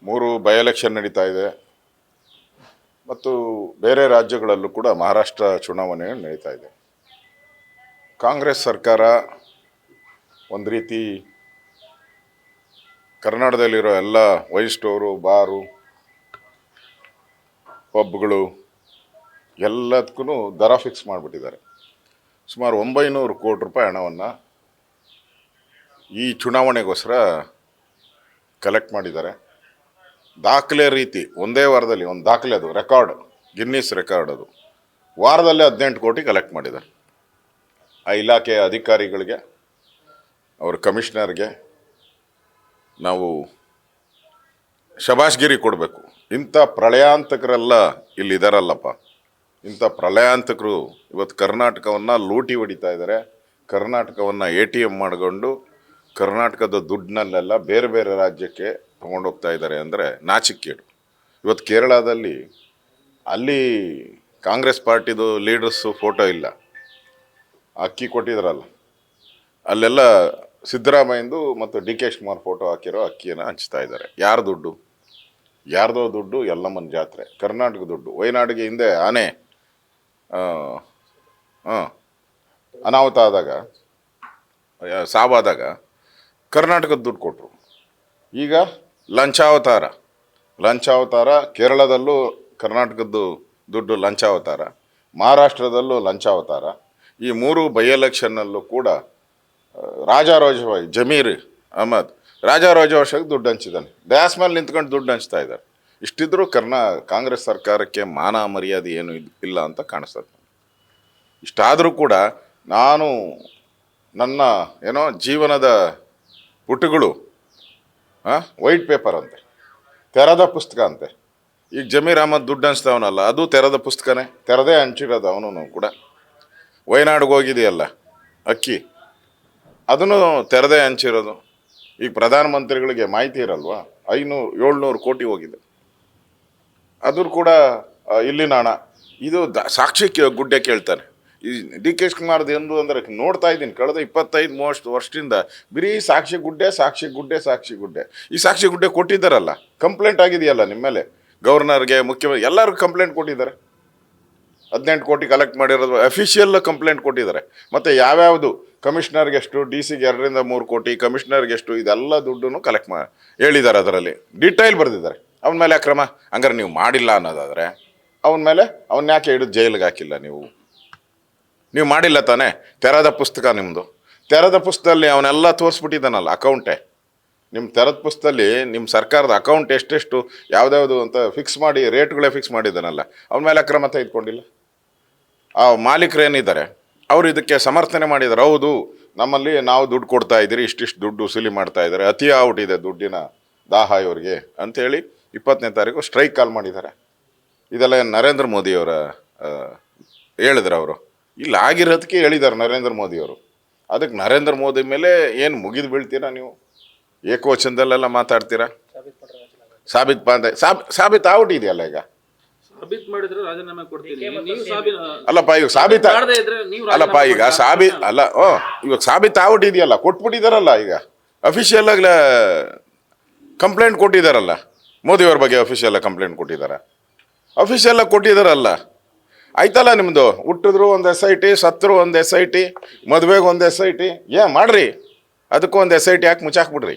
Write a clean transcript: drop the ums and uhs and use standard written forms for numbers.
ಮೂರು by election ನಡೀತಾ ಇದೆ ಮತ್ತು ಬೇರೆ ರಾಜ್ಯಗಳಲ್ಲೂ ಕೂಡ ಮಹಾರಾಷ್ಟ್ರ ಚುನಾವಣೆ ನಡೀತಾ ಇದೆ. ಕಾಂಗ್ರೆಸ್ ಸರ್ಕಾರ ಒಂದು ರೀತಿ ಕರ್ನಾಟಕದಲ್ಲಿರೋ ಎಲ್ಲ ವೈನ್ ಸ್ಟೋರು, ಬಾರು, ಪಬ್ಗಳು ಎಲ್ಲದಕ್ಕೂ ದರ ಫಿಕ್ಸ್ ಮಾಡಿಬಿಟ್ಟಿದ್ದಾರೆ. ಸುಮಾರು 900 ಕೋಟಿ ರೂಪಾಯಿ ಹಣವನ್ನು ಈ ಚುನಾವಣೆಗೋಸ್ಕರ ಕಲೆಕ್ಟ್ ಮಾಡಿದ್ದಾರೆ. ದಾಖಲೆ ರೀತಿ ಒಂದೇ ವಾರದಲ್ಲಿ ಒಂದು ದಾಖಲೆ, ಅದು ರೆಕಾರ್ಡ್, ಗಿನ್ನಿಸ್ ರೆಕಾರ್ಡ್. ಅದು ವಾರದಲ್ಲೇ 18 ಕೋಟಿ ಕಲೆಕ್ಟ್ ಮಾಡಿದ್ದಾರೆ. ಆ ಇಲಾಖೆಯ ಅಧಿಕಾರಿಗಳಿಗೆ, ಅವ್ರ ಕಮಿಷನರ್ಗೆ ನಾವು ಶಬಾಷ್ಗಿರಿ ಕೊಡಬೇಕು. ಇಂಥ ಪ್ರಳಯಾಂತಕರೆಲ್ಲ ಇಲ್ಲಿದ್ದಾರಲ್ಲಪ್ಪ, ಇಂಥ ಪ್ರಳಯಾಂತಕರು ಇವತ್ತು ಕರ್ನಾಟಕವನ್ನು ಲೂಟಿ ಹೊಡಿತಾ ಇದ್ದಾರೆ. ಕರ್ನಾಟಕವನ್ನು ATM ಮಾಡಿಕೊಂಡು ಕರ್ನಾಟಕದ ದುಡ್ಡಿನಲ್ಲೆಲ್ಲ ಬೇರೆ ಬೇರೆ ರಾಜ್ಯಕ್ಕೆ ತೊಗೊಂಡೋಗ್ತಾ ಇದ್ದಾರೆ ಅಂದರೆ ನಾಚಿಕೆಗೇಡು. ಇವತ್ತು ಕೇರಳದಲ್ಲಿ ಅಲ್ಲಿ ಕಾಂಗ್ರೆಸ್ ಪಾರ್ಟಿದು ಲೀಡರ್ಸು ಫೋಟೋ ಇಲ್ಲ, ಅಕ್ಕಿ ಕೊಟ್ಟಿದ್ರಲ್ಲ, ಅಲ್ಲೆಲ್ಲ ಸಿದ್ದರಾಮಯ್ಯಂದು ಮತ್ತು DK ಶಿವಕುಮಾರ್ ಫೋಟೋ ಹಾಕಿರೋ ಅಕ್ಕಿಯನ್ನು ಹಂಚ್ತಾ ಇದ್ದಾರೆ. ಯಾರ ದುಡ್ಡು? ಯಾರ್ದೋ ದುಡ್ಡು, ಯಲ್ಲಮ್ಮನ ಜಾತ್ರೆ, ಕರ್ನಾಟಕ ದುಡ್ಡು. ವಯನಾಡಿಗೆ ಹಿಂದೆ ಆನೆ ಅನಾಹುತ ಆದಾಗ, ಸಾವಾದಾಗ ಕರ್ನಾಟಕದ ದುಡ್ಡು ಕೊಟ್ಟರು. ಈಗ ಲಂಚಾವತಾರ ಕೇರಳದಲ್ಲೂ ಕರ್ನಾಟಕದ್ದು ದುಡ್ಡು ಲಂಚಾವತಾರ, ಮಹಾರಾಷ್ಟ್ರದಲ್ಲೂ ಲಂಚಾವತಾರ. ಈ ಮೂರು ಬೈ ಎಲೆಕ್ಷನ್ನಲ್ಲೂ ಕೂಡ ರಾಜಾರೋಜವಾಗಿ ಜಮೀರ್ ಅಹಮದ್ ರಾಜಾರೋಜವಾಗಿ ದುಡ್ಡು ಹಂಚಿದ್ದಾನೆ. ಡ್ಯಾಸ್ ಮೇಲೆ ನಿಂತ್ಕೊಂಡು ದುಡ್ಡು ಹಂಚ್ತಾ ಇದ್ದಾರೆ. ಇಷ್ಟಿದ್ರೂ ಕಾಂಗ್ರೆಸ್ ಸರ್ಕಾರಕ್ಕೆ ಮಾನ ಮರ್ಯಾದೆ ಏನು ಇಲ್ಲ ಅಂತ ಕಾಣಿಸ್ತದೆ. ಇಷ್ಟಾದರೂ ಕೂಡ ನಾನು ನನ್ನ ಜೀವನದ ಪುಟಗಳು ವೈಟ್ ಪೇಪರ್ ಅಂತೆ, ತೆರೆದ ಪುಸ್ತಕ ಅಂತೆ. ಈಗ ಜಮೀರ್ ಅಹಮದ್ ದುಡ್ಡು ಹಂಚ್ತವನಲ್ಲ, ಅದು ತೆರೆದ ಪುಸ್ತಕನೇ, ತೆರೆದೇ ಹಂಚಿರೋದು ಅವನು ಕೂಡ. ವಯನಾಡಿಗೆ ಹೋಗಿದೆಯಲ್ಲ ಅಕ್ಕಿ, ಅದನ್ನು ತೆರೆದೇ ಹಂಚಿರೋದು. ಈಗ ಪ್ರಧಾನಮಂತ್ರಿಗಳಿಗೆ ಮಾಹಿತಿ ಇರಲ್ವಾ, 700 ಕೋಟಿ ಹೋಗಿದೆ, ಅದ್ರ ಕೂಡ ಇಲ್ಲಿನ ಹಣ. ಇದು ಸಾಕ್ಷಿ ಗುಡ್ಡೆ ಕೇಳ್ತಾನೆ. ಈ DK ಶಿವಕುಮಾರ್ದು ಎಂದು ಅಂದರೆ ನೋಡ್ತಾ ಇದ್ದೀನಿ, ಕಳೆದ 25-30 ವರ್ಷದಿಂದ ಬರೀ ಸಾಕ್ಷಿ ಗುಡ್ಡೆ. ಈ ಸಾಕ್ಷಿ ಗುಡ್ಡೆ ಕೊಟ್ಟಿದ್ದಾರಲ್ಲ, ಕಂಪ್ಲೇಂಟ್ ಆಗಿದೆಯಲ್ಲ ನಿಮ್ಮ ಮೇಲೆ, ಗವರ್ನರ್ಗೆ, ಮುಖ್ಯಮಂತ್ರಿ ಎಲ್ಲರಿಗೂ ಕಂಪ್ಲೇಂಟ್ ಕೊಟ್ಟಿದ್ದಾರೆ. 18 ಕೋಟಿ ಕಲೆಕ್ಟ್ ಮಾಡಿರೋದು ಅಫಿಷಿಯಲ್ ಕಂಪ್ಲೇಂಟ್ ಕೊಟ್ಟಿದ್ದಾರೆ. ಮತ್ತು ಯಾವ್ಯಾವುದು ಕಮಿಷನರ್ಗೆ ಎಷ್ಟು, DC-ಗೆ 2-3 ಕೋಟಿ, ಕಮಿಷನರ್ಗೆ ಎಷ್ಟು, ಇದೆಲ್ಲ ದುಡ್ಡನ್ನು ಕಲೆಕ್ಟ್ ಹೇಳಿದ್ದಾರೆ. ಅದರಲ್ಲಿ ಡೀಟೈಲ್ ಬರೆದಿದ್ದಾರೆ. ಅವನ ಮೇಲೆ ಅಕ್ರಮ. ಹಂಗಾರೆ ನೀವು ಮಾಡಿಲ್ಲ ಅನ್ನೋದಾದರೆ ಅವನ್ನ ಯಾಕೆ ಹಿಡಿದು ಜೈಲಿಗೆ ಹಾಕಿಲ್ಲ? ನೀವು ಮಾಡಿಲ್ಲ ತಾನೇ? ತೆರೆದ ಪುಸ್ತಕ ನಿಮ್ಮದು. ತೆರೆದ ಪುಸ್ತಕದಲ್ಲಿ ಅವನೆಲ್ಲ ತೋರಿಸ್ಬಿಟ್ಟಿದ್ದಾನಲ್ಲ, ಅಕೌಂಟೇ. ನಿಮ್ಮ ತೆರೆದ ಪುಸ್ತಕದಲ್ಲಿ ನಿಮ್ಮ ಸರ್ಕಾರದ ಅಕೌಂಟ್ ಎಷ್ಟೆಷ್ಟು ಯಾವುದ್ಯಾವುದು ಅಂತ ಫಿಕ್ಸ್ ಮಾಡಿ, ರೇಟ್ಗಳೇ ಫಿಕ್ಸ್ ಮಾಡಿದ್ದಾನಲ್ಲ, ಅವನ ಮೇಲೆ ಅಕ್ರಮ ತೆಗೆದುಕೊಂಡಿಲ್ಲ. ಆ ಮಾಲೀಕರೇನಿದ್ದಾರೆ ಅವರು ಇದಕ್ಕೆ ಸಮರ್ಥನೆ ಮಾಡಿದ್ದಾರೆ. ಹೌದು, ನಮ್ಮಲ್ಲಿ ನಾವು ದುಡ್ಡು ಕೊಡ್ತಾ ಇದ್ದೀರಿ, ಇಷ್ಟಿಷ್ಟು ದುಡ್ಡು ವಸೂಲಿ ಮಾಡ್ತಾ ಇದ್ದಾರೆ, ಅತಿ ಆಗ್ಬಿಟ್ಟಿದೆ ದುಡ್ಡಿನ ದಾಹ ಇವ್ರಿಗೆ ಅಂಥೇಳಿ 20ನೇ ತಾರೀಕು ಸ್ಟ್ರೈಕ್ ಕಾಲ್ ಮಾಡಿದ್ದಾರೆ. ಇದೆಲ್ಲ ನರೇಂದ್ರ ಮೋದಿಯವರ ಹೇಳಿದ್ರು. ಅವರು ಇಲ್ಲಿ ಆಗಿರೋದಕ್ಕೆ ಹೇಳಿದ್ದಾರೆ ನರೇಂದ್ರ ಮೋದಿಯವರು. ಅದಕ್ಕೆ ನರೇಂದ್ರ ಮೋದಿ ಮೇಲೆ ಏನು ಮುಗಿದು ಬೀಳ್ತೀರಾ ನೀವು? ಏಕವಚನದಲ್ಲೆಲ್ಲ ಮಾತಾಡ್ತೀರಾ? ಸಾಬೀತು ಆಗ್ಬಿಟ್ಟಿದೆಯಲ್ಲ ಈಗ. ಅಲ್ಲಪ್ಪ, ಈಗ ಅಲ್ಲಪ್ಪ, ಈಗ ಇವಾಗ ಸಾಬೀತು ಆಗ್ಬಿಟ್ಟಿದೆಯಲ್ಲ, ಕೊಟ್ಬಿಟ್ಟಿದಾರಲ್ಲ. ಈಗ ಅಫಿಷಿಯಲ್ ಆಗಿ ಕಂಪ್ಲೇಂಟ್ ಕೊಟ್ಟಿದ್ದಾರಲ್ಲ, ಮೋದಿಯವ್ರ ಬಗ್ಗೆ ಅಫಿಷಿಯಲ್ ಆಗಿ ಕಂಪ್ಲೇಂಟ್ ಕೊಟ್ಟಿದ್ದಾರೆ. ಅಫಿಷಿಯಲ್ ಆಗಿ ಕೊಟ್ಟಿದ್ದಾರಲ್ಲ, ಆಯ್ತಲ್ಲ. ನಿಮ್ಮದು ಹುಟ್ಟಿದ್ರು ಒಂದು SIT, ಸತ್ತರು ಒಂದು SIT, ಮದುವೆಗೆ ಒಂದು SIT. ಮಾಡ್ರಿ, ಅದಕ್ಕೂ ಒಂದು SIT ಹಾಕಿ ಮುಚ್ಚಾಕ್ಬಿಡ್ರಿ.